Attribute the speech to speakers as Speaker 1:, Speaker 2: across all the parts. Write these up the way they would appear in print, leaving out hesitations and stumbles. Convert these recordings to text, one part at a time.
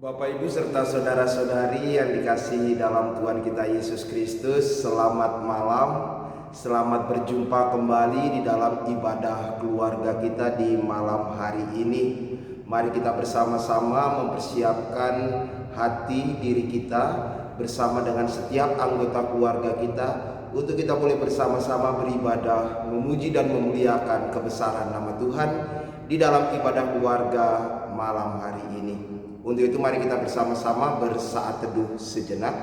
Speaker 1: Bapak Ibu serta saudara-saudari yang dikasihi dalam Tuhan kita Yesus Kristus, selamat malam. Selamat berjumpa kembali di dalam ibadah keluarga kita di malam hari ini. Mari kita bersama-sama mempersiapkan hati diri kita bersama dengan setiap anggota keluarga kita untuk kita boleh bersama-sama beribadah, memuji dan memuliakan kebesaran nama Tuhan di dalam ibadah keluarga malam hari ini. Untuk itu mari kita bersama-sama bersaat teduh sejenak.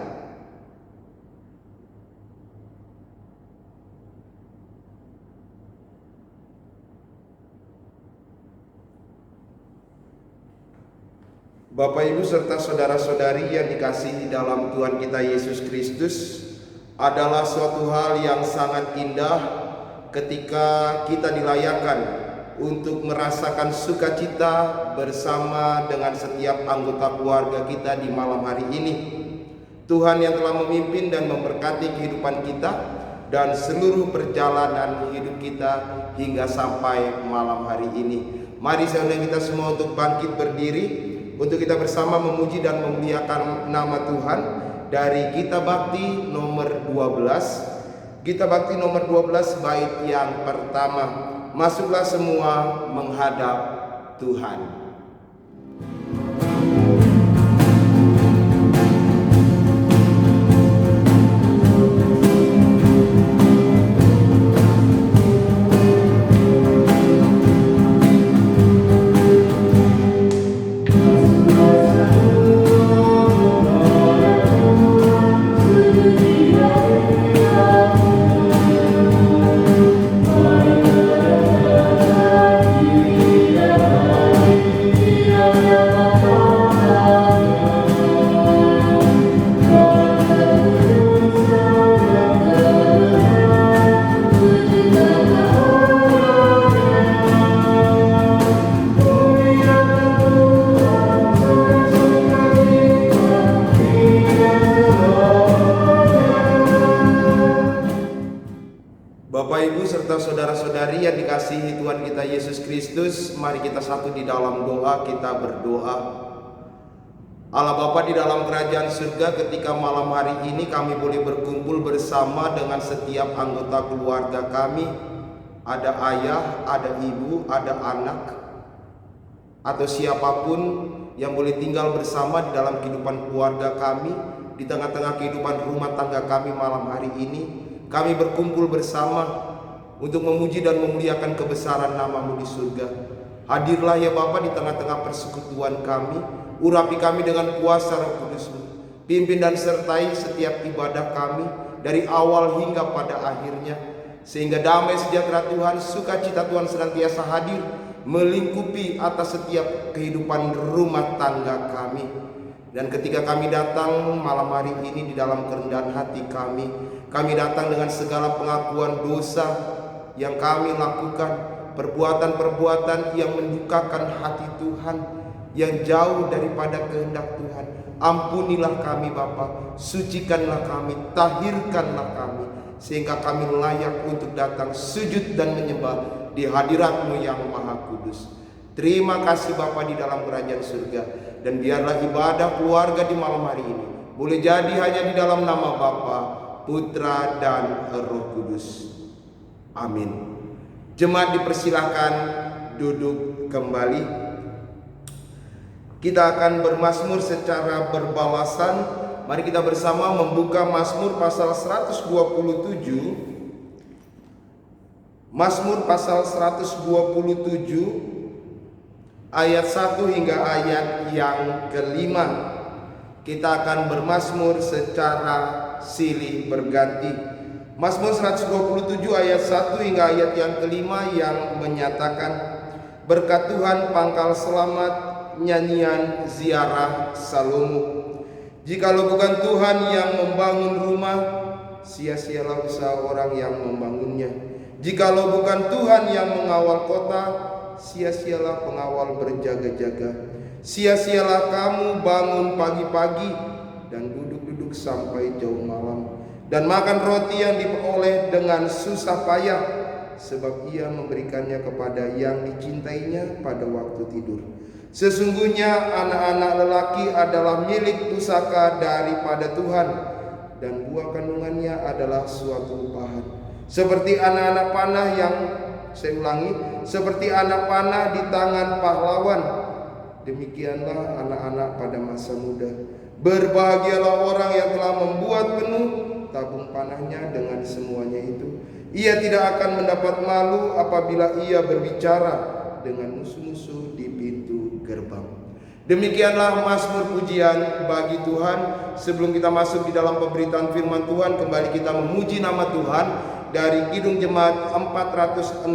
Speaker 1: Bapak Ibu serta saudara-saudari yang dikasihi dalam Tuhan kita Yesus Kristus, adalah suatu hal yang sangat indah ketika kita dilayakkan untuk merasakan sukacita bersama dengan setiap anggota keluarga kita di malam hari ini. Tuhan yang telah memimpin dan memberkati kehidupan kita dan seluruh perjalanan hidup kita hingga sampai malam hari ini. Mari saya undang kita semua untuk bangkit berdiri, untuk kita bersama memuji dan memuliakan nama Tuhan dari Gita Bakti nomor 12. Gita Bakti nomor 12 bait yang pertama. Masuklah semua menghadap Tuhan. Saudara-saudari yang dikasihi Tuhan kita Yesus Kristus, mari kita satu di dalam doa. Kita berdoa. Allah Bapa di dalam kerajaan surga, ketika malam hari ini kami boleh berkumpul bersama dengan setiap anggota keluarga kami, ada ayah, ada ibu, ada anak, atau siapapun yang boleh tinggal bersama di dalam kehidupan keluarga kami, di tengah-tengah kehidupan rumah tangga kami malam hari ini, kami berkumpul bersama untuk memuji dan memuliakan kebesaran nama-Mu di surga. Hadirlah ya Bapa di tengah-tengah persekutuan kami, urapi kami dengan kuasa Roh Kudus-Mu. Pimpin dan sertai setiap ibadah kami dari awal hingga pada akhirnya, sehingga damai sejahtera Tuhan, sukacita Tuhan senantiasa hadir melingkupi atas setiap kehidupan rumah tangga kami. Dan ketika kami datang malam hari ini di dalam kerendahan hati kami datang dengan segala pengakuan dosa yang kami lakukan, perbuatan-perbuatan yang menyukakan hati Tuhan, yang jauh daripada kehendak Tuhan. Ampunilah kami Bapa, sucikanlah kami, tahirkanlah kami, sehingga kami layak untuk datang sujud dan menyembah di hadirat-Mu yang Maha Kudus. Terima kasih Bapa di dalam kerajaan surga, dan biarlah ibadah keluarga di malam hari ini boleh jadi hanya di dalam nama Bapa, Putra dan Roh Kudus. Amin. Jemaat dipersilahkan duduk kembali. Kita akan bermazmur secara berbalasan. Mari kita bersama membuka Mazmur pasal 127. Mazmur pasal 127 ayat 1 hingga ayat yang kelima. Kita akan bermazmur secara silih berganti. Mazmur 127 ayat 1 hingga ayat yang kelima yang menyatakan, berkat Tuhan pangkal selamat, nyanyian ziarah Salomo. Jikalau bukan Tuhan yang membangun rumah, sia-sialah usaha orang yang membangunnya. Jikalau bukan Tuhan yang mengawal kota, sia-sialah pengawal berjaga-jaga. Sia-sialah kamu bangun pagi-pagi dan duduk-duduk sampai jauh malam, dan makan roti yang diperoleh dengan susah payah, sebab ia memberikannya kepada yang dicintainya pada waktu tidur. Sesungguhnya anak-anak lelaki adalah milik pusaka daripada Tuhan, dan buah kandungannya adalah suatu upahan. Seperti anak-anak panah seperti anak panah di tangan pahlawan, demikianlah anak-anak pada masa muda. Berbahagialah orang yang telah membuat penuh tabung panahnya dengan semuanya itu. Ia tidak akan mendapat malu apabila ia berbicara dengan musuh-musuh di pintu gerbang. Demikianlah mazmur pujian bagi Tuhan. Sebelum kita masuk di dalam pemberitaan firman Tuhan, kembali kita memuji nama Tuhan dari Kidung Jemaat 467.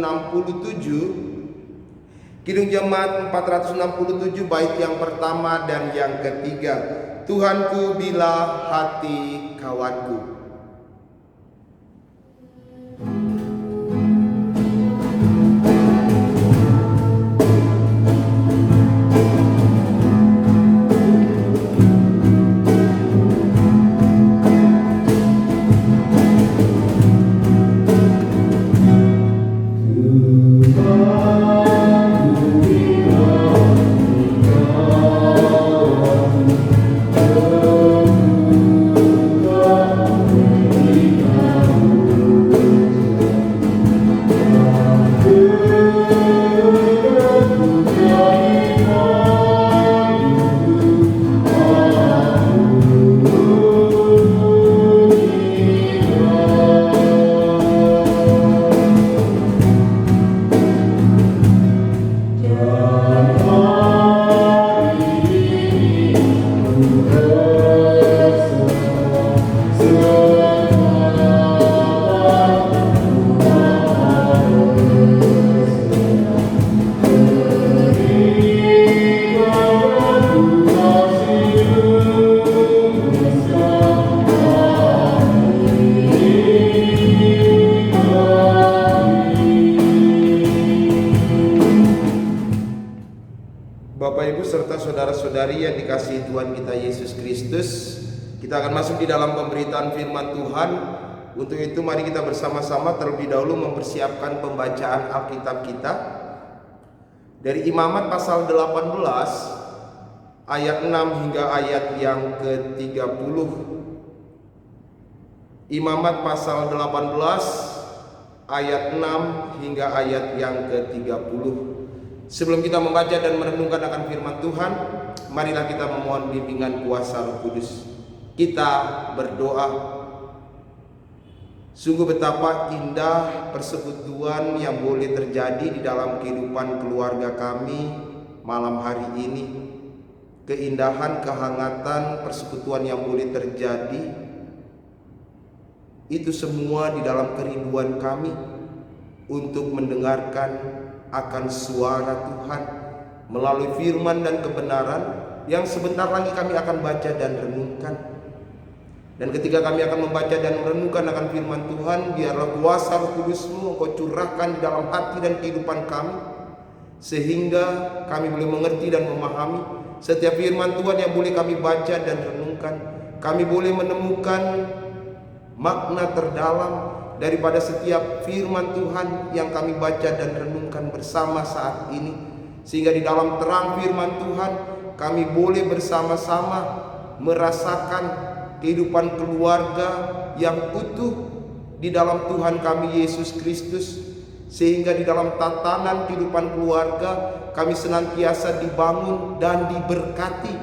Speaker 1: Kidung Jemaat 467 bait yang pertama dan yang ketiga. Tuhanku bila hati kawanku. Bapak Ibu serta saudara-saudari yang dikasihi Tuhan kita Yesus Kristus, kita akan masuk di dalam pemberitaan firman Tuhan. Untuk itu mari kita bersama-sama terlebih dahulu mempersiapkan pembacaan Alkitab kita dari Imamat pasal 18 ayat 6 hingga ayat yang ke-30. Imamat pasal 18 ayat 6 hingga ayat yang ke-30. Sebelum kita membaca dan merenungkan akan firman Tuhan, marilah kita memohon bimbingan kuasa Roh Kudus. Kita berdoa. Sungguh betapa indah persekutuan yang boleh terjadi di dalam kehidupan keluarga kami malam hari ini. Keindahan, kehangatan persekutuan yang boleh terjadi, itu semua di dalam kerinduan kami untuk mendengarkan akan suara Tuhan melalui firman dan kebenaran yang sebentar lagi kami akan baca dan renungkan. Dan ketika kami akan membaca dan merenungkan akan firman Tuhan, biarlah kuasa Roh Kudus-Mu Engkau curahkan di dalam hati dan kehidupan kami, sehingga kami boleh mengerti dan memahami setiap firman Tuhan yang boleh kami baca dan renungkan. Kami boleh menemukan makna terdalam daripada setiap firman Tuhan yang kami baca dan renungkan bersama saat ini, sehingga di dalam terang firman Tuhan kami boleh bersama-sama merasakan kehidupan keluarga yang utuh di dalam Tuhan kami Yesus Kristus, sehingga di dalam tatanan kehidupan keluarga kami senantiasa dibangun dan diberkati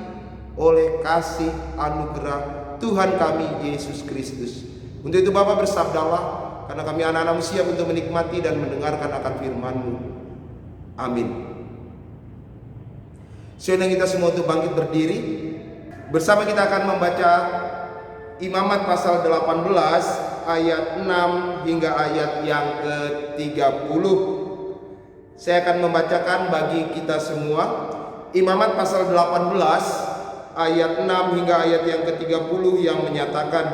Speaker 1: oleh kasih anugerah Tuhan kami Yesus Kristus. Untuk itu Bapa bersabdalah, karena kami anak-anak-Mu siap untuk menikmati dan mendengarkan akan firman-Mu. Amin. Siapa kita semua untuk bangkit berdiri. Bersama kita akan membaca Imamat pasal 18 ayat 6 hingga ayat yang ke-30. Saya akan membacakan bagi kita semua Imamat pasal 18 ayat 6 hingga ayat yang ke-30 yang menyatakan,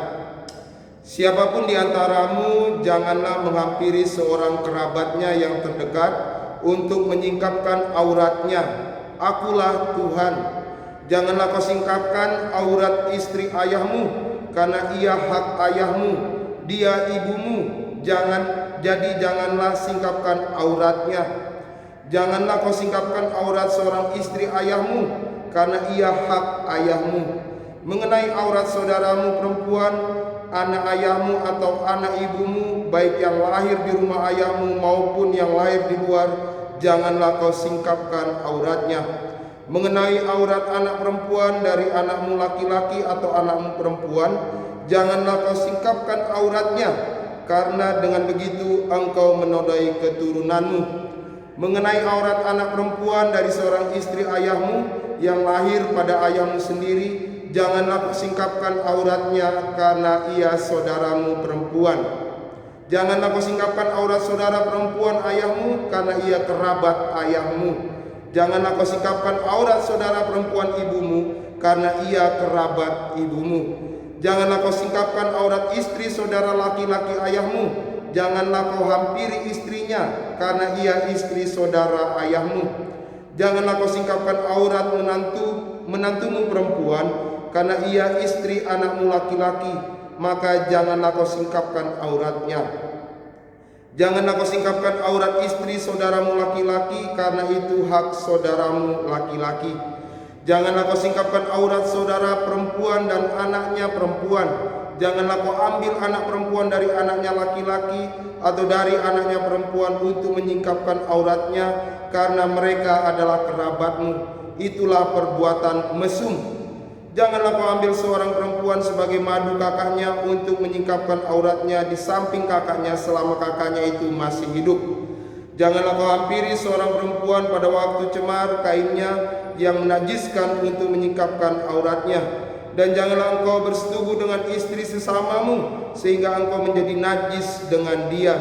Speaker 1: siapapun di antaramu janganlah menghampiri seorang kerabatnya yang terdekat untuk menyingkapkan auratnya. Akulah Tuhan. Janganlah kau singkapkan aurat istri ayahmu, karena ia hak ayahmu. Dia ibumu, janganlah singkapkan auratnya. Janganlah kau singkapkan aurat seorang istri ayahmu, karena ia hak ayahmu. Mengenai aurat saudaramu perempuan, anak ayahmu atau anak ibumu, baik yang lahir di rumah ayahmu maupun yang lahir di luar, janganlah kau singkapkan auratnya. Mengenai aurat anak perempuan dari anakmu laki-laki atau anakmu perempuan, janganlah kau singkapkan auratnya, karena dengan begitu engkau menodai keturunanmu. Mengenai aurat anak perempuan dari seorang istri ayahmu yang lahir pada ayahmu sendiri, janganlah kau singkapkan auratnya, karena ia saudaramu perempuan. Janganlah kau singkapkan aurat saudara perempuan ayahmu, karena ia kerabat ayahmu. Janganlah kau singkapkan aurat saudara perempuan ibumu, karena ia kerabat ibumu. Janganlah kau singkapkan aurat istri saudara laki-laki ayahmu. Janganlah kau hampiri istrinya, karena ia istri saudara ayahmu. Janganlah kau singkapkan aurat menantumu perempuan, karena ia istri anakmu laki-laki, maka janganlah kau singkapkan auratnya. Janganlah kau singkapkan aurat istri saudaramu laki-laki, karena itu hak saudaramu laki-laki. Janganlah kau singkapkan aurat saudara perempuan dan anaknya perempuan. Janganlah kau ambil anak perempuan dari anaknya laki-laki atau dari anaknya perempuan untuk menyingkapkan auratnya, karena mereka adalah kerabatmu. Itulah perbuatan mesum. Janganlah kau ambil seorang perempuan sebagai madu kakaknya untuk menyingkapkan auratnya di samping kakaknya selama kakaknya itu masih hidup. Janganlah kau hampiri seorang perempuan pada waktu cemar kainnya yang menajiskan untuk menyingkapkan auratnya. Dan janganlah engkau bersetubuh dengan istri sesamamu sehingga engkau menjadi najis dengan dia.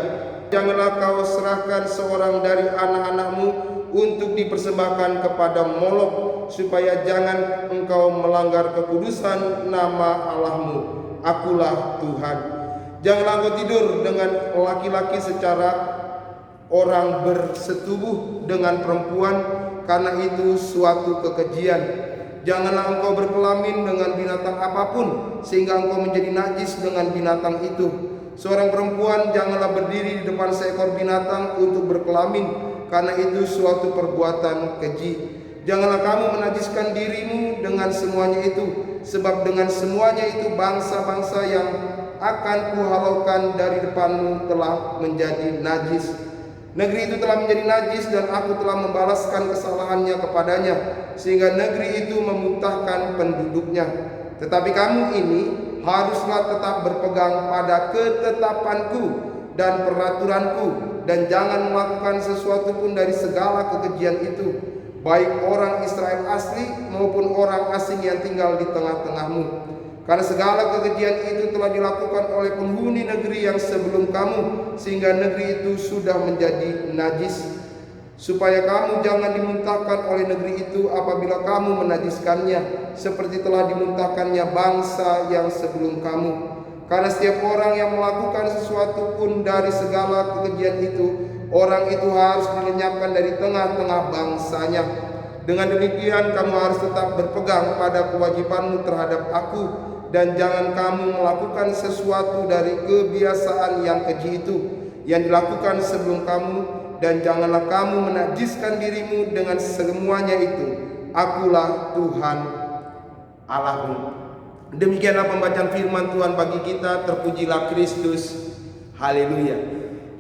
Speaker 1: Janganlah kau serahkan seorang dari anak-anakmu untuk dipersembahkan kepada Molok, supaya jangan engkau melanggar kekudusan nama Allahmu. Akulah Tuhan. Janganlah engkau tidur dengan laki-laki secara orang bersetubuh dengan perempuan, karena itu suatu kekejian. Janganlah engkau berkelamin dengan binatang apapun sehingga engkau menjadi najis dengan binatang itu. Seorang perempuan janganlah berdiri di depan seekor binatang untuk berkelamin, karena itu suatu perbuatan keji. Janganlah kamu menajiskan dirimu dengan semuanya itu, sebab dengan semuanya itu bangsa-bangsa yang akan kuhalaukan dari depanmu telah menjadi najis. Negeri itu telah menjadi najis, dan aku telah membalaskan kesalahannya kepadanya, sehingga negeri itu memuntahkan penduduknya. Tetapi kamu ini haruslah tetap berpegang pada ketetapanku dan peraturanku, dan jangan melakukan sesuatu pun dari segala kekejian itu, baik orang Israel asli maupun orang asing yang tinggal di tengah-tengahmu. Karena segala kekejian itu telah dilakukan oleh penghuni negeri yang sebelum kamu, sehingga negeri itu sudah menjadi najis. Supaya kamu jangan dimuntahkan oleh negeri itu apabila kamu menajiskannya, seperti telah dimuntahkannya bangsa yang sebelum kamu. Karena setiap orang yang melakukan sesuatu pun dari segala kekejian itu, orang itu harus dilenyapkan dari tengah-tengah bangsanya. Dengan demikian kamu harus tetap berpegang pada kewajibanmu terhadap aku, dan jangan kamu melakukan sesuatu dari kebiasaan yang keji itu yang dilakukan sebelum kamu, dan janganlah kamu menajiskan dirimu dengan semuanya itu. Akulah Tuhan Allahmu. Demikianlah pembacaan firman Tuhan bagi kita. Terpujilah Kristus. Haleluya.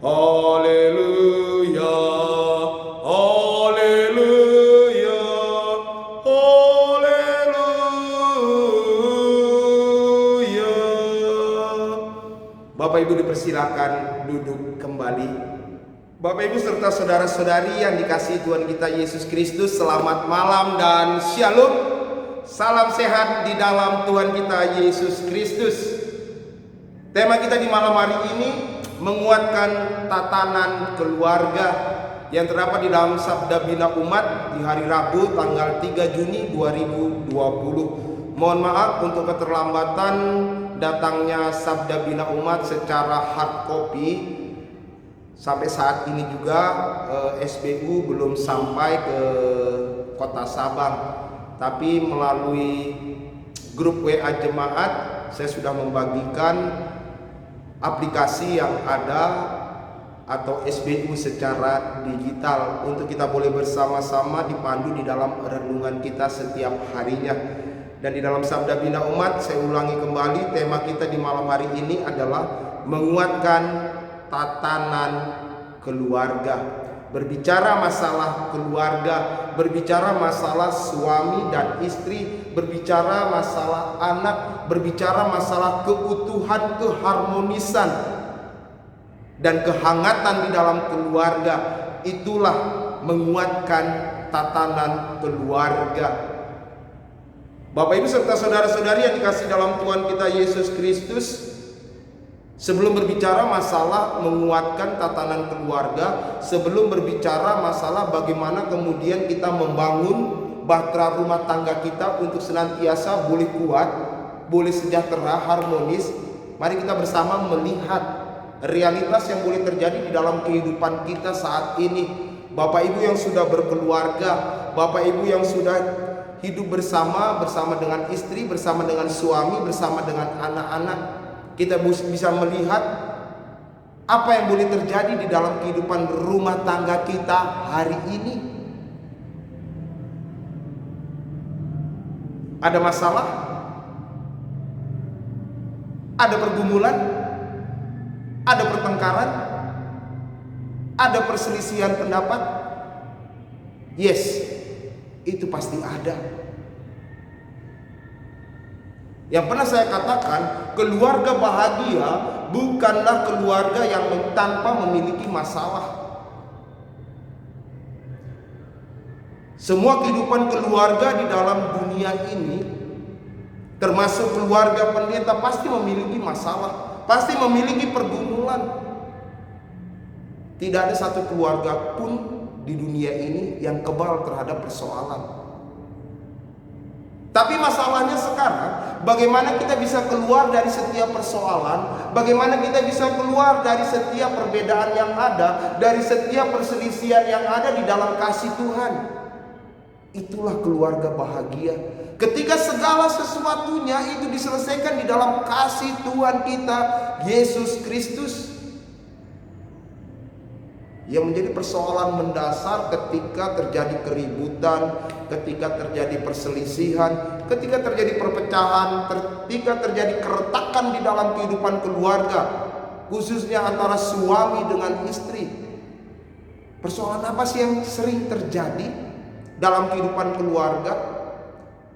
Speaker 1: Haleluya. Haleluya. Haleluya. Bapak Ibu dipersilakan duduk kembali. Bapak Ibu serta saudara-saudari yang dikasihi Tuhan kita Yesus Kristus, selamat malam dan shalom. Salam sehat di dalam Tuhan kita Yesus Kristus. Tema kita di malam hari ini menguatkan tatanan keluarga yang terdapat di dalam Sabda Bina Umat di hari Rabu tanggal 3 Juni 2020. Mohon maaf untuk keterlambatan datangnya Sabda Bina Umat secara hard copy. Sampai saat ini juga SBU belum sampai ke Kota Sabang. Tapi melalui grup WA jemaat saya sudah membagikan aplikasi yang ada atau SBU secara digital untuk kita boleh bersama-sama dipandu di dalam renungan kita setiap harinya. Dan di dalam Sabda Bina Umat, saya ulangi kembali, tema kita di malam hari ini adalah menguatkan tatanan keluarga. Berbicara masalah keluarga, berbicara masalah suami dan istri, berbicara masalah anak, berbicara masalah keutuhan, keharmonisan dan kehangatan di dalam keluarga. Itulah menguatkan tatanan keluarga. Bapak Ibu serta saudara-saudari yang dikasihi dalam Tuhan kita Yesus Kristus, sebelum berbicara masalah menguatkan tatanan keluarga, sebelum berbicara masalah bagaimana kemudian kita membangun bahtera rumah tangga kita untuk senantiasa boleh kuat, boleh sejahtera, harmonis, mari kita bersama melihat realitas yang boleh terjadi di dalam kehidupan kita saat ini. Bapak Ibu yang sudah berkeluarga, Bapak Ibu yang sudah hidup bersama dengan istri, bersama dengan suami, bersama dengan anak-anak, kita bisa melihat apa yang boleh terjadi di dalam kehidupan rumah tangga kita hari ini. Ada masalah, ada pergumulan, ada pertengkaran, ada perselisihan pendapat. Yes, itu pasti ada. Yang pernah saya katakan, keluarga bahagia bukanlah keluarga yang tanpa memiliki masalah. Semua kehidupan keluarga di dalam dunia ini, termasuk keluarga pendeta, pasti memiliki masalah, pasti memiliki pergumulan. Tidak ada satu keluarga pun di dunia ini yang kebal terhadap persoalan. Tapi masalahnya sekarang, bagaimana kita bisa keluar dari setiap persoalan, bagaimana kita bisa keluar dari setiap perbedaan yang ada, dari setiap perselisihan yang ada di dalam kasih Tuhan. Itulah keluarga bahagia. Ketika segala sesuatunya itu diselesaikan di dalam kasih Tuhan kita, Yesus Kristus. Yang menjadi persoalan mendasar ketika terjadi keributan, ketika terjadi perselisihan, ketika terjadi perpecahan, ketika terjadi keretakan di dalam kehidupan keluarga, khususnya antara suami dengan istri. Persoalan apa sih yang sering terjadi dalam kehidupan keluarga?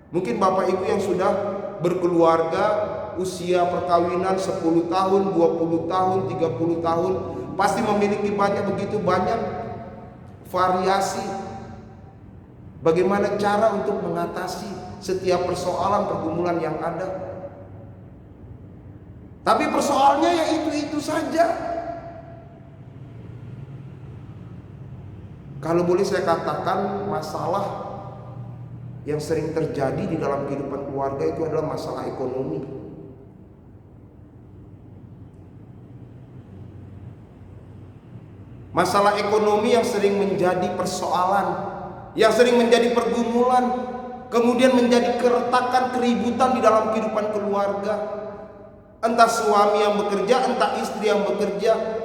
Speaker 1: Mungkin Bapak Ibu yang sudah berkeluarga, usia perkawinan 10 tahun, 20 tahun, 30 tahun, pasti memiliki begitu banyak variasi bagaimana cara untuk mengatasi setiap persoalan pergumulan yang ada. Tapi persoalannya ya itu saja. Kalau boleh saya katakan, masalah yang sering terjadi di dalam kehidupan keluarga itu adalah masalah ekonomi. Masalah ekonomi yang sering menjadi persoalan, yang sering menjadi pergumulan, kemudian menjadi keretakan, keributan di dalam kehidupan keluarga. Entah suami yang bekerja, entah istri yang bekerja.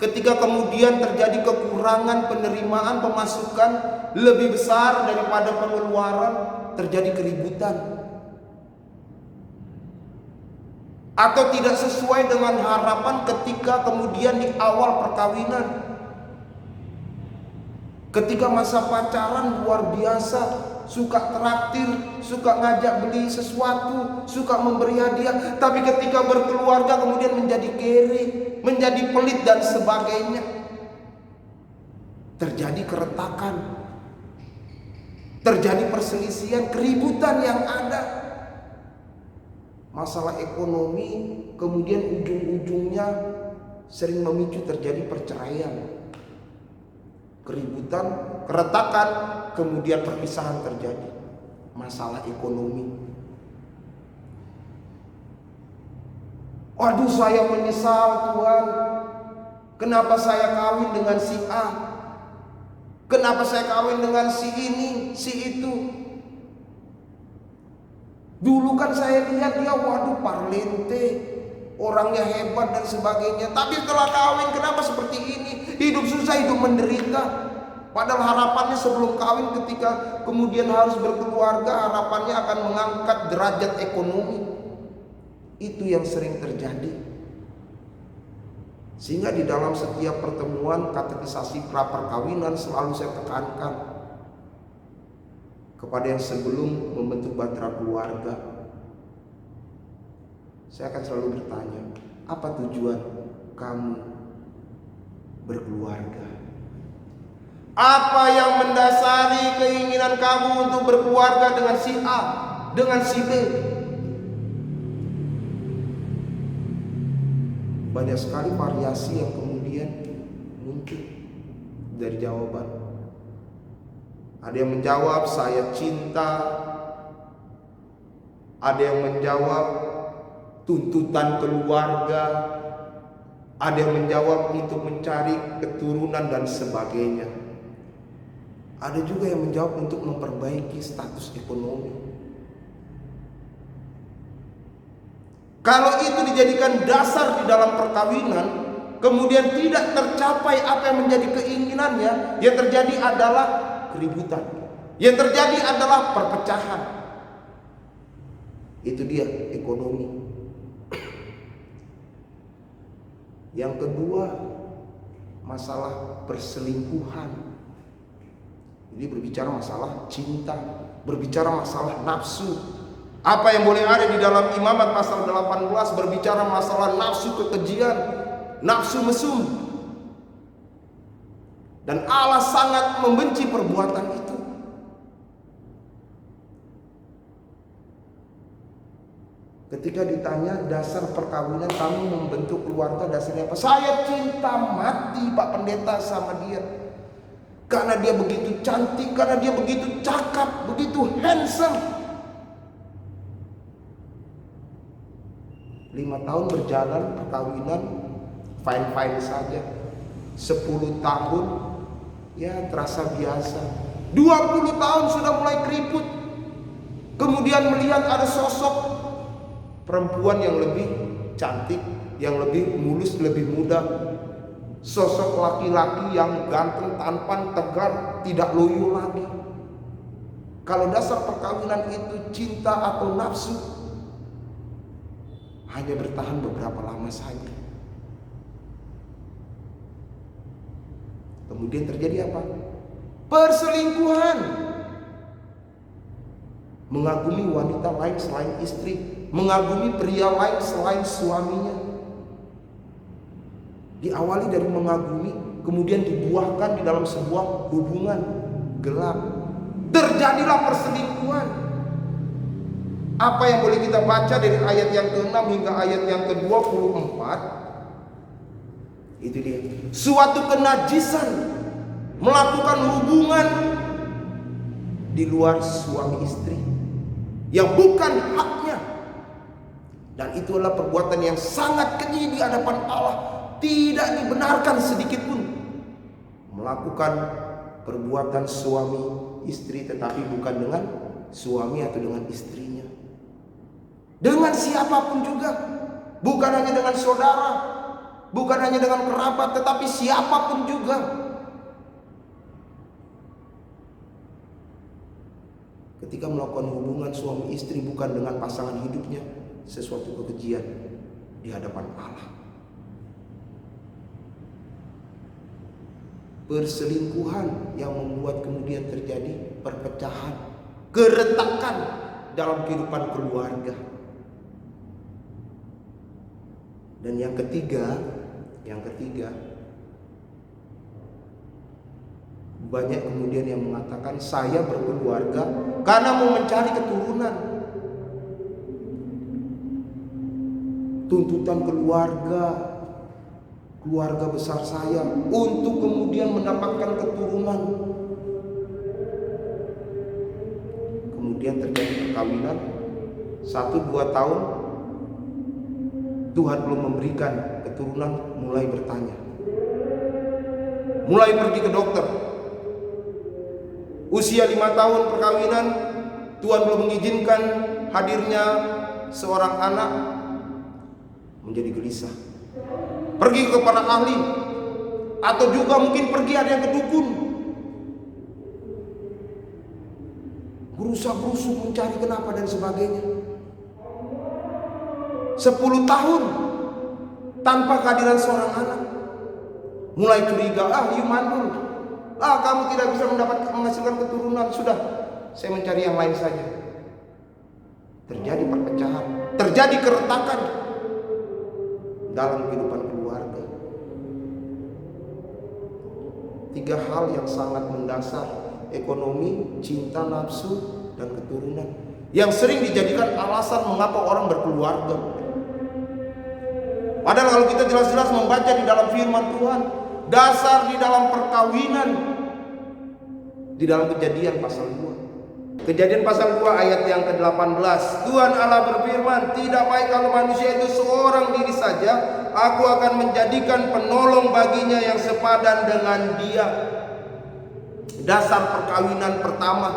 Speaker 1: Ketika kemudian terjadi kekurangan penerimaan pemasukan lebih besar daripada pengeluaran, terjadi keributan. Atau tidak sesuai dengan harapan ketika kemudian di awal perkawinan. Ketika masa pacaran luar biasa, suka traktir, suka ngajak beli sesuatu, suka memberi hadiah. Tapi ketika berkeluarga kemudian menjadi kere, menjadi pelit dan sebagainya. Terjadi keretakan, terjadi perselisihan, keributan yang ada. Masalah ekonomi kemudian ujung-ujungnya sering memicu terjadi perceraian. Keributan, keretakan, kemudian perpisahan terjadi. Masalah ekonomi. Waduh, saya menyesal Tuhan. Kenapa saya kawin dengan si A? Kenapa saya kawin dengan si ini, si itu? Dulu kan saya lihat dia, waduh, parlente, orangnya hebat dan sebagainya. Tapi setelah kawin kenapa seperti ini? Hidup susah, hidup menderita. Padahal harapannya sebelum kawin, ketika kemudian harus berkeluarga, harapannya akan mengangkat derajat ekonomi. Itu yang sering terjadi. Sehingga di dalam setiap pertemuan katekisasi praperkawinan selalu saya tekankan kepada yang sebelum membentuk bahtera keluarga. Saya akan selalu bertanya, apa tujuan kamu berkeluarga? Apa yang mendasari keinginan kamu untuk berkeluarga dengan si A, dengan si B? Banyak sekali variasi yang kemudian muncul dari jawaban. Ada yang menjawab saya cinta, ada yang menjawab tuntutan keluarga, ada yang menjawab untuk mencari keturunan dan sebagainya. Ada juga yang menjawab untuk memperbaiki status ekonomi. Kalau itu dijadikan dasar di dalam perkawinan, kemudian tidak tercapai apa yang menjadi keinginannya, yang terjadi adalah keributan. Yang terjadi adalah perpecahan. Itu dia ekonomi. Yang kedua, masalah perselingkuhan. Ini berbicara masalah cinta, berbicara masalah nafsu. Apa yang boleh ada di dalam Imamat pasal 18 berbicara masalah nafsu kekejian, nafsu mesum. Dan Allah sangat membenci perbuatan itu. Ketika ditanya dasar perkawinan kamu membentuk keluarga dasarnya apa? Saya cinta mati Pak Pendeta sama dia. Karena dia begitu cantik, karena dia begitu cakap, begitu handsome. 5 tahun berjalan perkawinan fine-fine saja. 10 tahun ya terasa biasa. 20 tahun sudah mulai keriput. Kemudian melihat ada sosok perempuan yang lebih cantik, yang lebih mulus, lebih muda. Sosok laki-laki yang ganteng, tampan, tegar, tidak loyo lagi. Kalau dasar perkawinan itu cinta atau nafsu, hanya bertahan beberapa lama saja. Kemudian terjadi apa? Perselingkuhan. Mengagumi wanita lain selain istri, mengagumi pria lain selain suaminya. Diawali dari mengagumi, kemudian dibuahkan di dalam sebuah hubungan gelap. Terjadilah perselingkuhan. Apa yang boleh kita baca dari ayat yang ke-6 hingga ayat yang ke-24? Itu dia. Suatu kenajisan, melakukan hubungan di luar suami istri yang bukan haknya. Dan itu adalah perbuatan yang sangat keji di hadapan Allah. Tidak dibenarkan sedikit pun melakukan perbuatan suami istri, tetapi bukan dengan suami atau dengan istrinya, dengan siapapun juga, bukan hanya dengan saudara, bukan hanya dengan kerabat, tetapi siapapun juga. Ketika melakukan hubungan suami istri bukan dengan pasangan hidupnya, sesuatu kekejian di hadapan Allah. Perselingkuhan yang membuat kemudian terjadi perpecahan, keretakan dalam kehidupan keluarga. Dan yang ketiga, banyak kemudian yang mengatakan saya berkeluarga karena mau mencari keturunan. Tuntutan keluarga besar saya untuk kemudian mendapatkan keturunan. Kemudian terjadi perkawinan 1-2 tahun, Tuhan belum memberikan keturunan, mulai bertanya, mulai pergi ke dokter. Usia 5 tahun perkawinan, Tuhan belum mengizinkan hadirnya seorang anak. menjadi gelisah. Pergi ke para ahli, atau juga mungkin pergi ada yang ke dukun, berusaha-berusuh mencari kenapa dan sebagainya. 10 tahun tanpa kehadiran seorang anak, mulai curiga, you mandul, kamu tidak bisa menghasilkan keturunan, sudah saya mencari yang lain saja. Terjadi perpecahan, terjadi keretakan dalam kehidupan keluarga. 3 hal yang sangat mendasar: ekonomi, cinta, nafsu, dan keturunan, yang sering dijadikan alasan mengapa orang berkeluarga. Padahal kalau kita jelas-jelas membaca di dalam firman Tuhan, dasar di dalam perkawinan di dalam Kejadian pasal 2. Kejadian pasal 2 ayat yang ke-18. Tuhan Allah berfirman, tidak baik kalau manusia itu seorang diri saja. Aku akan menjadikan penolong baginya yang sepadan dengan dia. Dasar perkawinan pertama.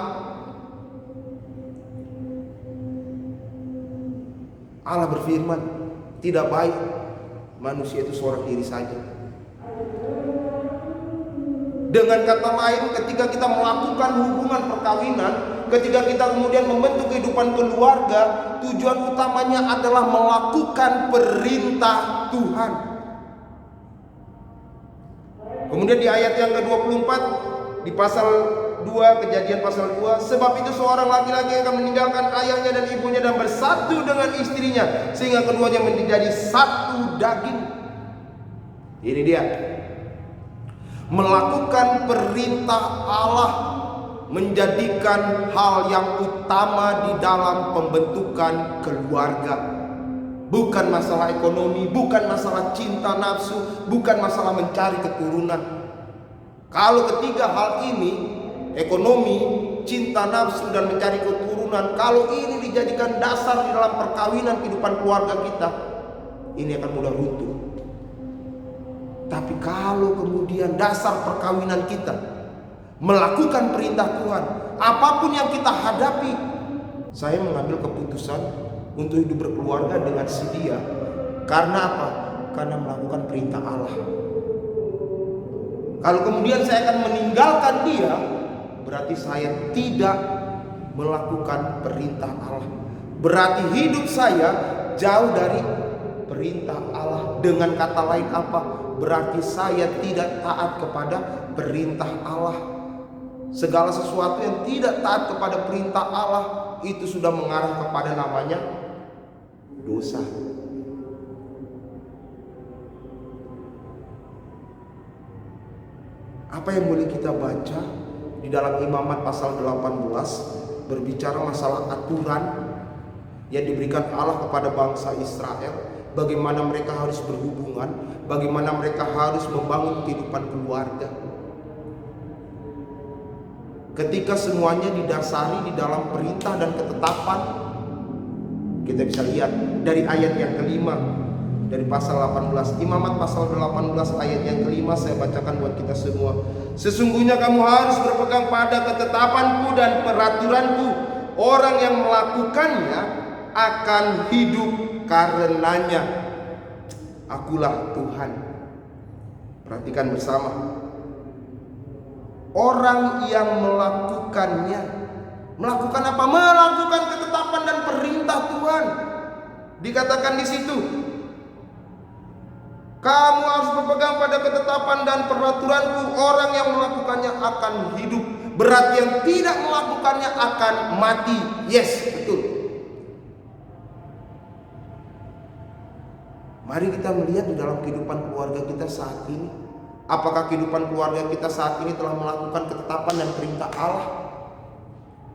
Speaker 1: Allah berfirman, tidak baik manusia itu seorang diri saja. Dengan kata lain, ketika kita melakukan hubungan perkawinan, ketika kita kemudian membentuk kehidupan keluarga, tujuan utamanya adalah melakukan perintah Tuhan. Kemudian di ayat yang ke-24 di pasal 2, Kejadian pasal 2, sebab itu seorang laki-laki akan meninggalkan ayahnya dan ibunya dan bersatu dengan istrinya, sehingga keduanya menjadi satu daging. Ini dia, melakukan perintah Allah menjadikan hal yang utama di dalam pembentukan keluarga. Bukan masalah ekonomi, bukan masalah cinta nafsu, bukan masalah mencari keturunan. Kalau ketiga hal ini, ekonomi, cinta nafsu, dan mencari keturunan, kalau ini dijadikan dasar di dalam perkawinan kehidupan keluarga kita, ini akan mudah runtuh. Tapi kalau kemudian dasar perkawinan kita melakukan perintah Tuhan, apapun yang kita hadapi, saya mengambil keputusan untuk hidup berkeluarga dengan si dia. Karena apa? Karena melakukan perintah Allah. Kalau kemudian saya akan meninggalkan dia, berarti saya tidak melakukan perintah Allah. Berarti hidup saya jauh dari perintah Allah. Dengan kata lain apa? Berarti saya tidak taat kepada perintah Allah. Segala sesuatu yang tidak taat kepada perintah Allah itu sudah mengarah kepada namanya dosa. Apa yang boleh kita baca di dalam Imamat pasal 18 berbicara masalah aturan yang diberikan Allah kepada bangsa Israel, bagaimana mereka harus berhubungan, bagaimana mereka harus membangun kehidupan keluarga. Ketika semuanya didasari di dalam perintah dan ketetapan, kita bisa lihat dari ayat yang kelima dari pasal 18, Imamat pasal 18 ayat yang kelima, saya bacakan buat kita semua. Sesungguhnya kamu harus berpegang pada ketetapanku dan peraturanku. Orang yang melakukannya akan hidup karenanya. Akulah Tuhan. Perhatikan bersama. Orang yang melakukannya, melakukan apa? Melakukan ketetapan dan perintah Tuhan. Dikatakan di situ, kamu harus berpegang pada ketetapan dan peraturanku. Orang yang melakukannya akan hidup. Berarti yang tidak melakukannya akan mati. Yes, betul. Mari kita melihat di dalam kehidupan keluarga kita saat ini. Apakah kehidupan keluarga kita saat ini telah melakukan ketetapan dan perintah Allah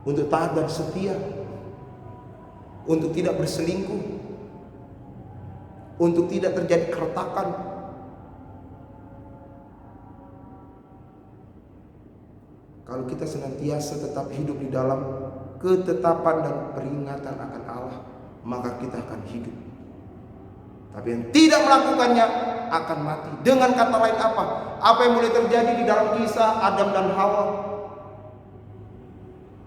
Speaker 1: untuk taat dan setia, untuk tidak berselingkuh, untuk tidak terjadi keretakan. Kalau kita senantiasa tetap hidup di dalam ketetapan dan peringatan akan Allah, maka kita akan hidup. Tapi yang tidak melakukannya akan mati. Dengan kata lain apa? Apa yang boleh terjadi di dalam kisah Adam dan Hawa?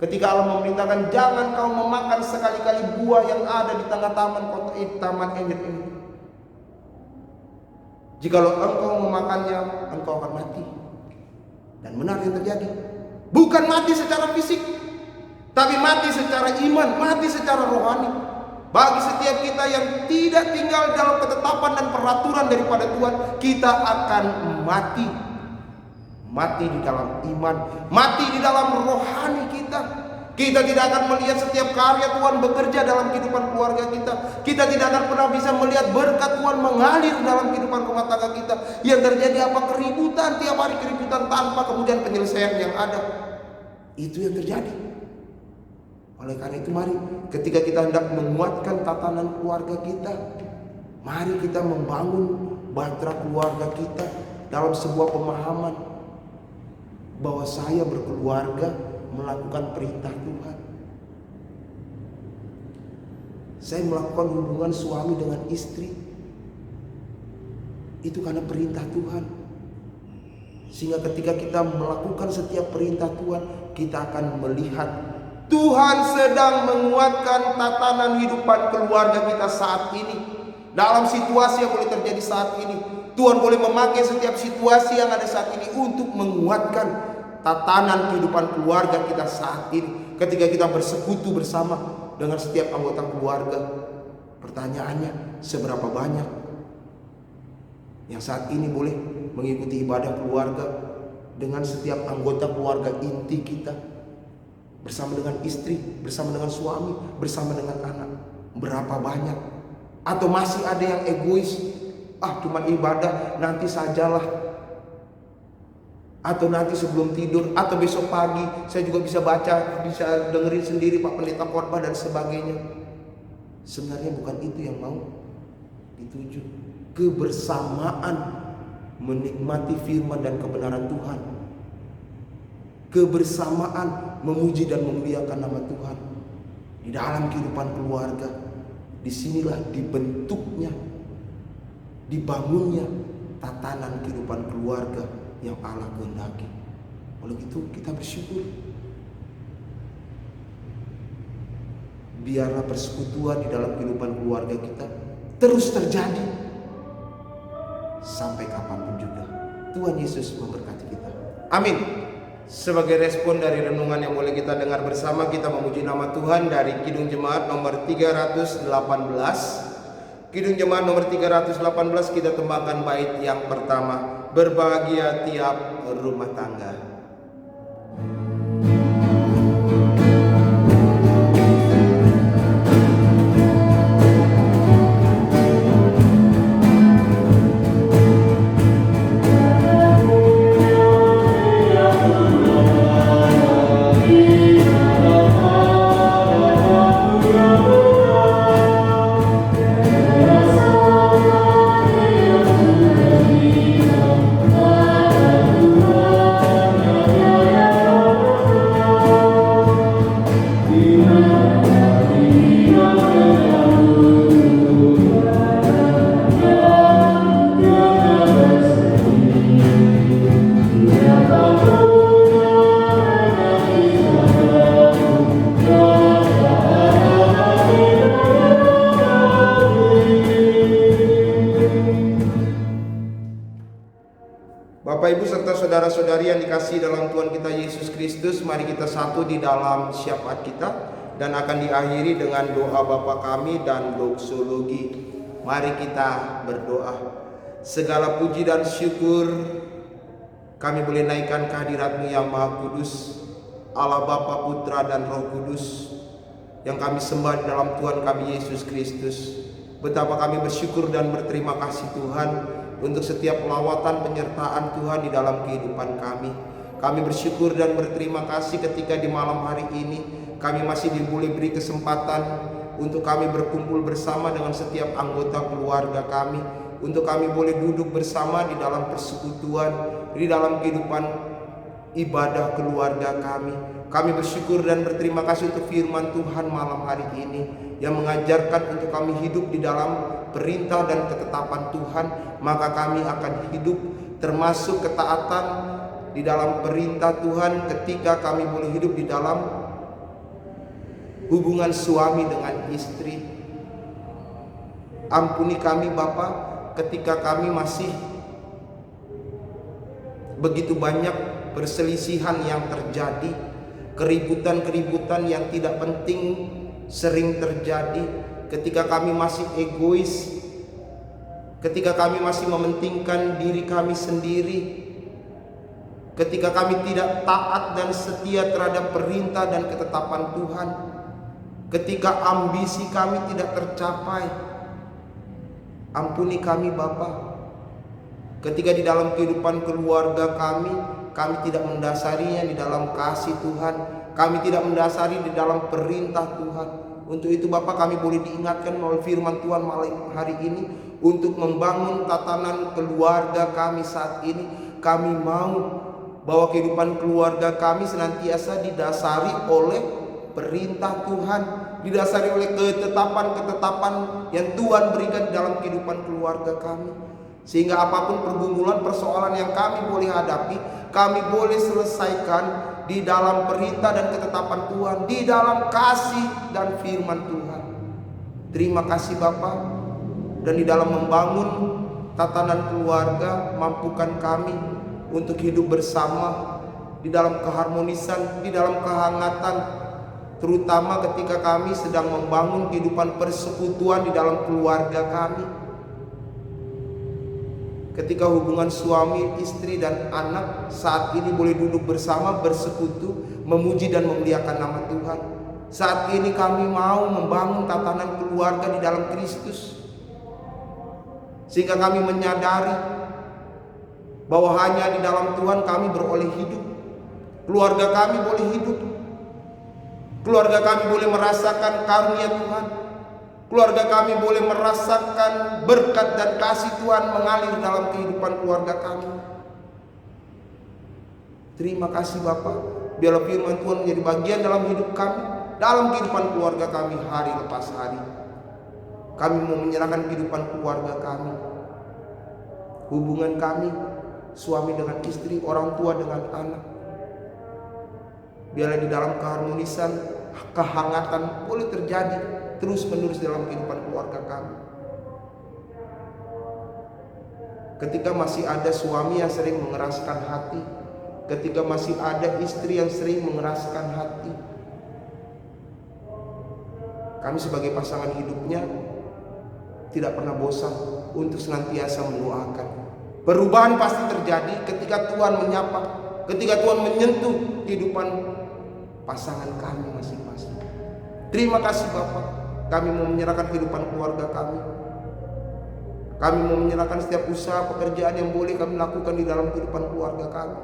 Speaker 1: Ketika Allah memerintahkan, jangan kau memakan sekali-kali buah yang ada di tengah taman kota, taman Eden ini. Jikalau engkau memakannya, engkau akan mati. Dan benar yang terjadi. Bukan mati secara fisik, tapi mati secara iman, mati secara rohani. Bagi setiap kita yang tidak tinggal dalam ketetapan dan peraturan daripada Tuhan, kita akan mati. Mati di dalam iman, mati di dalam rohani kita. Kita tidak akan melihat setiap karya Tuhan bekerja dalam kehidupan keluarga kita. Kita tidak akan pernah bisa melihat berkat Tuhan mengalir dalam kehidupan rumah tangga kita. Yang terjadi apa? Keributan, tiap hari keributan tanpa kemudian penyelesaian yang ada. Itu yang terjadi. Oleh karena itu mari ketika kita hendak menguatkan tatanan keluarga kita, mari kita membangun bahtera keluarga kita dalam sebuah pemahaman bahwa saya berkeluarga melakukan perintah Tuhan. Saya melakukan hubungan suami dengan istri itu karena perintah Tuhan. Sehingga ketika kita melakukan setiap perintah Tuhan, kita akan melihat Tuhan sedang menguatkan tatanan kehidupan keluarga kita saat ini. Dalam situasi yang boleh terjadi saat ini, Tuhan boleh memakai setiap situasi yang ada saat ini untuk menguatkan tatanan kehidupan keluarga kita saat ini. Ketika kita bersekutu bersama dengan setiap anggota keluarga, pertanyaannya, seberapa banyak yang saat ini boleh mengikuti ibadah keluarga dengan setiap anggota keluarga inti kita, bersama dengan istri, bersama dengan suami, bersama dengan anak? Berapa banyak? Atau masih ada yang egois, cuma ibadah nanti sajalah, atau nanti sebelum tidur, atau besok pagi saya juga bisa baca, bisa dengerin sendiri Pak Pendeta khotbah dan sebagainya. Sebenarnya bukan itu yang mau dituju. Kebersamaan menikmati firman dan kebenaran Tuhan, kebersamaan memuji dan memuliakan nama Tuhan di dalam kehidupan keluarga. Disinilah dibentuknya, dibangunnya tatanan kehidupan keluarga yang Allah kehendaki. Oleh itu kita bersyukur. Biarlah persekutuan di dalam kehidupan keluarga kita terus terjadi sampai kapanpun juga. Tuhan Yesus memberkati kita. Amin. Sebagai respon dari renungan yang boleh kita dengar bersama, kita memuji nama Tuhan dari Kidung Jemaat nomor 318. Kidung Jemaat nomor 318 kita tembangkan bait yang pertama. Berbahagia tiap rumah tangga. Bapak Ibu serta saudara-saudari yang dikasihi dalam Tuhan kita Yesus Kristus, mari kita satu di dalam syafaat kita dan akan diakhiri dengan doa Bapa kami dan doksologi. Mari kita berdoa. Segala puji dan syukur kami boleh naikkan kehadirat-Mu yang Maha Kudus, Allah Bapa, Putra dan Roh Kudus, yang kami sembah di dalam Tuhan kami Yesus Kristus. Betapa kami bersyukur dan berterima kasih Tuhan untuk setiap lawatan penyertaan Tuhan di dalam kehidupan kami. Kami bersyukur dan berterima kasih ketika di malam hari ini kami masih diberi kesempatan untuk kami berkumpul bersama dengan setiap anggota keluarga kami, untuk kami boleh duduk bersama di dalam persekutuan, di dalam kehidupan ibadah keluarga kami. Kami bersyukur dan berterima kasih untuk firman Tuhan malam hari ini yang mengajarkan untuk kami hidup di dalam perintah dan ketetapan Tuhan. Maka kami akan hidup termasuk ketaatan di dalam perintah Tuhan ketika kami boleh hidup di dalam hubungan suami dengan istri. Ampuni kami Bapa ketika kami masih begitu banyak perselisihan yang terjadi, keributan-keributan yang tidak penting sering terjadi, ketika kami masih egois, ketika kami masih mementingkan diri kami sendiri, ketika kami tidak taat dan setia terhadap perintah dan ketetapan Tuhan, ketika ambisi kami tidak tercapai. Ampuni kami Bapa. Ketika di dalam kehidupan keluarga kami tidak mendasarinya di dalam kasih Tuhan, kami tidak mendasari di dalam perintah Tuhan. Untuk itu Bapa, kami boleh diingatkan melalui firman Tuhan malam hari ini untuk membangun tatanan keluarga kami saat ini. Kami mau bahwa kehidupan keluarga kami senantiasa didasari oleh perintah Tuhan, didasari oleh ketetapan-ketetapan yang Tuhan berikan dalam kehidupan keluarga kami. Sehingga apapun pergumulan, persoalan yang kami boleh hadapi, kami boleh selesaikan di dalam perintah dan ketetapan Tuhan, di dalam kasih dan firman Tuhan. Terima kasih Bapa. Dan di dalam membangun tatanan keluarga, mampukan kami untuk hidup bersama di dalam keharmonisan, di dalam kehangatan, terutama ketika kami sedang membangun kehidupan persekutuan di dalam keluarga kami. Ketika hubungan suami, istri, dan anak saat ini boleh duduk bersama, bersekutu, memuji dan memuliakan nama Tuhan. Saat ini kami mau membangun tatanan keluarga di dalam Kristus, sehingga kami menyadari bahwa hanya di dalam Tuhan kami beroleh hidup. Keluarga kami boleh hidup, keluarga kami boleh merasakan karunia Tuhan, keluarga kami boleh merasakan berkat dan kasih Tuhan mengalir dalam kehidupan keluarga kami. Terima kasih Bapa. Biarlah firman Tuhan menjadi bagian dalam hidup kami, dalam kehidupan keluarga kami hari lepas hari. Kami mau menyerahkan kehidupan keluarga kami, hubungan kami, suami dengan istri, orang tua dengan anak. Biarlah di dalam keharmonisan, kehangatan boleh terjadi terus menerus dalam kehidupan keluarga kami. Ketika masih ada suami yang sering mengeraskan hati, ketika masih ada istri yang sering mengeraskan hati, kami sebagai pasangan hidupnya tidak pernah bosan untuk senantiasa mendoakan. Perubahan pasti terjadi ketika Tuhan menyapa, ketika Tuhan menyentuh kehidupan pasangan kami masing-masing. Terima kasih Bapak. Kami mau menyerahkan kehidupan keluarga kami. Kami mau menyerahkan setiap usaha pekerjaan yang boleh kami lakukan di dalam kehidupan keluarga kami.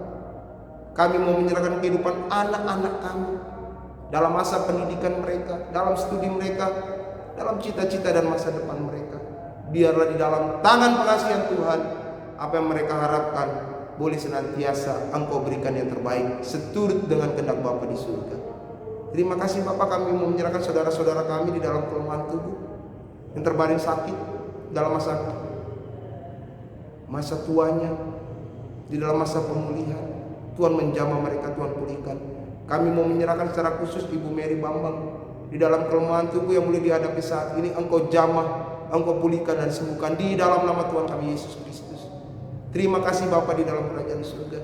Speaker 1: Kami mau menyerahkan kehidupan anak-anak kami dalam masa pendidikan mereka, dalam studi mereka, dalam cita-cita dan masa depan mereka. Biarlah di dalam tangan pengasihan Tuhan, apa yang mereka harapkan boleh senantiasa Engkau berikan yang terbaik seturut dengan kehendak Bapa di surga. Terima kasih Bapak, kami mau menyerahkan saudara-saudara kami di dalam kelemahan tubuh yang terbaring sakit dalam masa tuanya, di dalam masa pemulihan. Tuhan menjamah mereka, Tuhan pulihkan. Kami mau menyerahkan secara khusus Ibu Mary Bambang di dalam kelemahan tubuh yang mulai dihadapi saat ini. Engkau jamah, Engkau pulihkan dan sembuhkan di dalam nama Tuhan kami Yesus Kristus. Terima kasih Bapak di dalam kerajaan surga.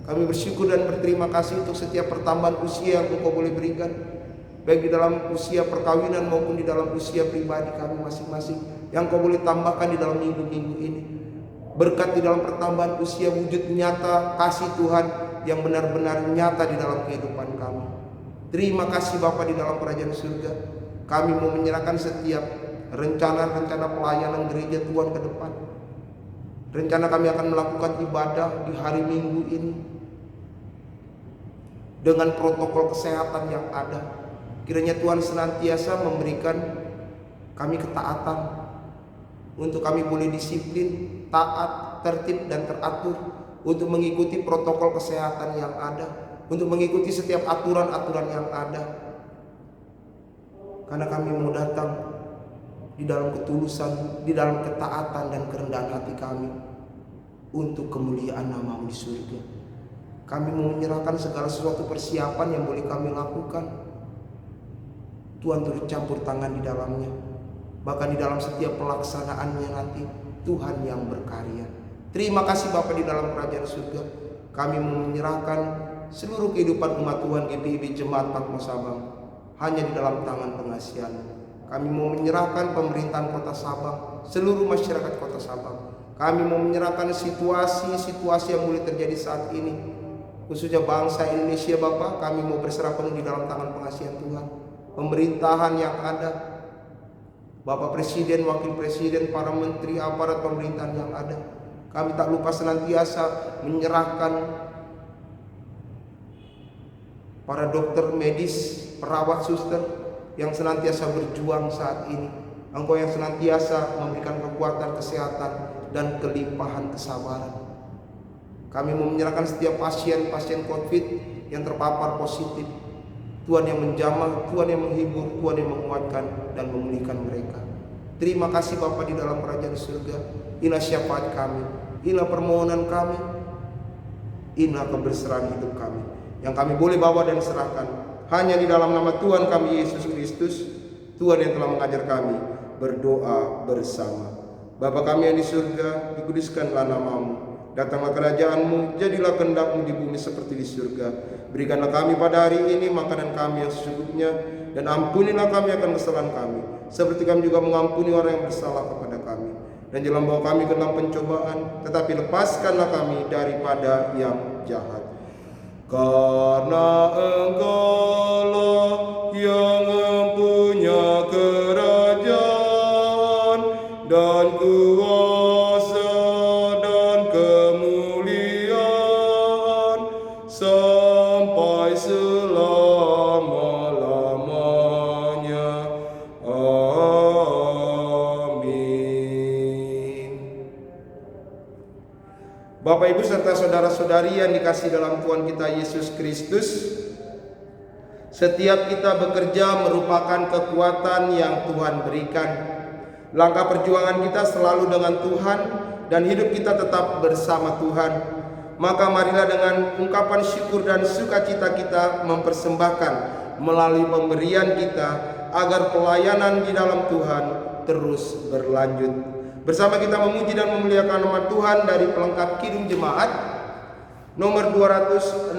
Speaker 1: Kami bersyukur dan berterima kasih untuk setiap pertambahan usia yang Engkau boleh berikan, baik di dalam usia perkawinan maupun di dalam usia pribadi kami masing-masing, yang Engkau boleh tambahkan di dalam minggu-minggu ini. Berkat di dalam pertambahan usia, wujud nyata kasih Tuhan yang benar-benar nyata di dalam kehidupan kami. Terima kasih Bapa di dalam kerajaan surga. Kami mau menyerahkan setiap rencana-rencana pelayanan gereja Tuhan ke depan. Rencana kami akan melakukan ibadah di hari Minggu ini dengan protokol kesehatan yang ada. Kiranya Tuhan senantiasa memberikan kami ketaatan untuk kami boleh disiplin, taat, tertib dan teratur untuk mengikuti protokol kesehatan yang ada, untuk mengikuti setiap aturan-aturan yang ada. Karena kami mau datang di dalam ketulusan, di dalam ketaatan dan kerendahan hati kami untuk kemuliaan nama-Mu di surga. Kami mau menyerahkan segala sesuatu persiapan yang boleh kami lakukan. Tuhan turut campur tangan di dalamnya. Bahkan di dalam setiap pelaksanaannya nanti, Tuhan yang berkarya. Terima kasih Bapa di dalam kerajaan surga. Kami menyerahkan seluruh kehidupan umat Tuhan GPIB Jemaat Patmos Sabang hanya di dalam tangan pengasihan. Kami mau menyerahkan pemerintahan Kota Sabang, seluruh masyarakat Kota Sabang. Kami mau menyerahkan situasi-situasi yang mulai terjadi saat ini, khususnya bangsa Indonesia Bapak. Kami mau berserah penuh di dalam tangan pengasihan Tuhan. Pemerintahan yang ada, Bapak Presiden, Wakil Presiden, para menteri, aparat pemerintahan yang ada, kami tak lupa senantiasa menyerahkan para dokter medis, perawat, suster yang senantiasa berjuang saat ini. Engkau yang senantiasa memberikan kekuatan, kesehatan, dan kelimpahan kesabaran. Kami mau menyerahkan setiap pasien COVID yang terpapar positif. Tuhan yang menjamah, Tuhan yang menghibur, Tuhan yang menguatkan dan memulihkan mereka. Terima kasih Bapa di dalam kerajaan surga. Inilah syafaat kami, inilah permohonan kami, inilah keberserahan hidup kami yang kami boleh bawa dan serahkan hanya di dalam nama Tuhan kami Yesus Kristus, Tuhan yang telah mengajar kami berdoa bersama. Bapa kami yang di surga, dikuduskanlah namamu. Datanglah kerajaanmu, jadilah kehendak-mu di bumi seperti di surga. Berikanlah kami pada hari ini makanan kami yang secukupnya, dan ampunilah kami akan kesalahan kami, seperti kami juga mengampuni orang yang bersalah kepada kami. Dan jangan bawa kami ke dalam pencobaan, tetapi lepaskanlah kami daripada yang jahat. Karena Engkau-lah yang mempunyai kerajaan dan kuasa dan kemuliaan sampai selama-lamanya. Amin. Bapak, Ibu, serta saudara-saudari yang dikasihi dalam Tuhan kita Yesus Kristus, setiap kita bekerja merupakan kekuatan yang Tuhan berikan. Langkah perjuangan kita selalu dengan Tuhan dan hidup kita tetap bersama Tuhan. Maka marilah dengan ungkapan syukur dan sukacita kita mempersembahkan melalui pemberian kita agar pelayanan di dalam Tuhan terus berlanjut. Bersama kita memuji dan memuliakan nama Tuhan dari pelengkap Kidung Jemaat nomor 264.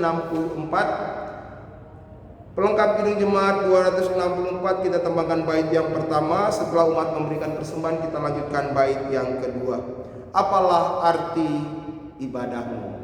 Speaker 1: Pelengkap Kidung Jemaat 264 kita tembangkan bait yang pertama. Setelah umat memberikan persembahan, kita lanjutkan bait yang kedua. Apalah arti ibadahmu?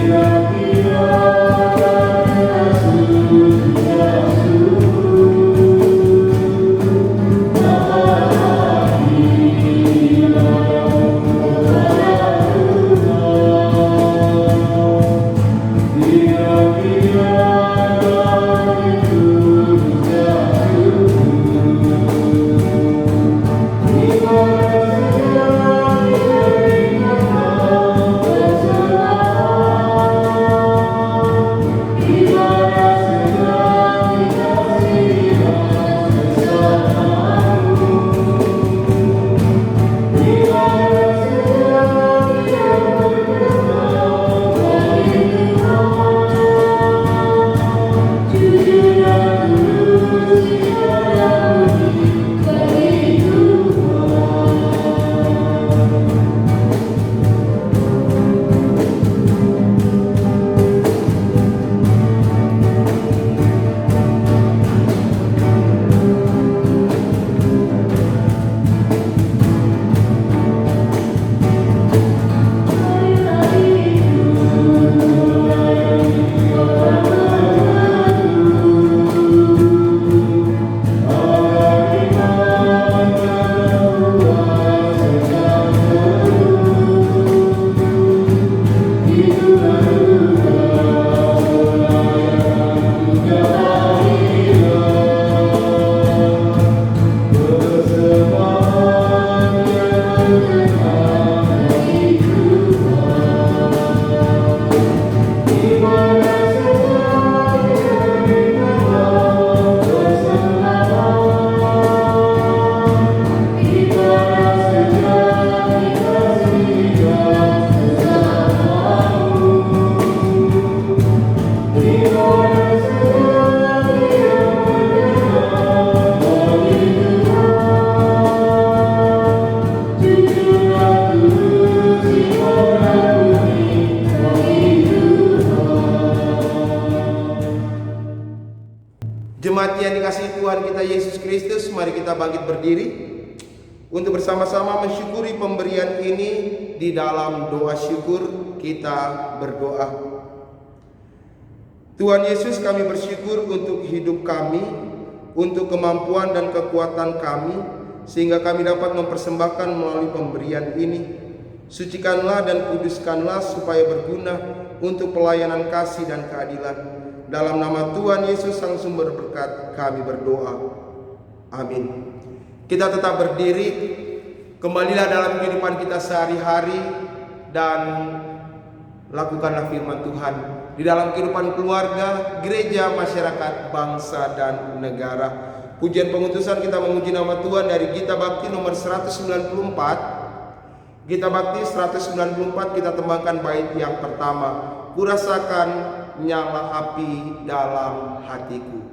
Speaker 2: Kira-kira Yesus
Speaker 1: mari kita bangkit berdiri untuk bersama-sama mensyukuri pemberian ini. Di dalam doa syukur kita berdoa. Tuhan Yesus, kami bersyukur untuk hidup kami, untuk kemampuan dan kekuatan kami, sehingga kami dapat mempersembahkan melalui pemberian ini. Sucikanlah dan kuduskanlah supaya berguna untuk pelayanan kasih dan keadilan. Dalam nama Tuhan Yesus Sang Sumber Berkat kami berdoa. Amin. Kita tetap berdiri. Kembalilah dalam kehidupan kita sehari-hari dan lakukanlah firman Tuhan di dalam kehidupan keluarga, gereja, masyarakat, bangsa, dan negara. Pujian pengutusan kita memuji nama Tuhan dari Gita Bakti nomor 194. Gita Bakti 194 kita tembangkan bait yang pertama. Kurasakan nyala api dalam hatiku.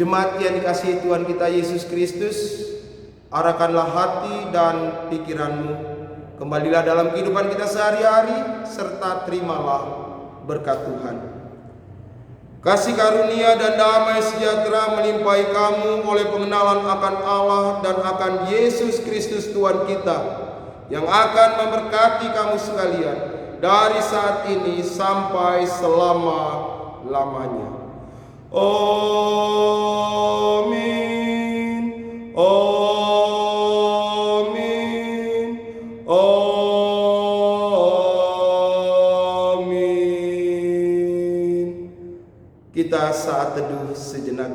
Speaker 1: Jemaat yang dikasihi Tuhan kita Yesus Kristus, arahkanlah hati dan pikiranmu, kembalilah dalam kehidupan kita sehari-hari, serta terimalah berkat Tuhan. Kasih karunia dan damai sejahtera melimpahi kamu oleh pengenalan akan Allah dan akan Yesus Kristus Tuhan kita, yang akan memberkati kamu sekalian dari saat ini sampai selama-lamanya. Amin. Amin. Amin. Kita saat teduh sejenak.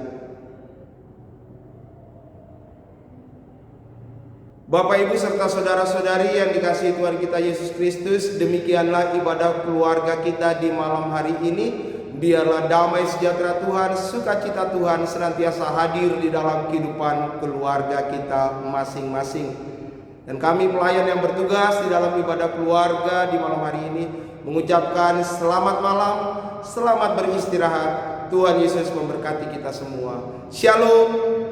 Speaker 1: Bapak, Ibu, serta saudara-saudari yang dikasihi Tuhan kita Yesus Kristus, demikianlah ibadah keluarga kita di malam hari ini. Biarlah damai sejahtera Tuhan, sukacita Tuhan senantiasa hadir di dalam kehidupan keluarga kita masing-masing. Dan kami pelayan yang bertugas di dalam ibadah keluarga di malam hari ini mengucapkan selamat malam, selamat beristirahat. Tuhan Yesus memberkati kita semua. Shalom.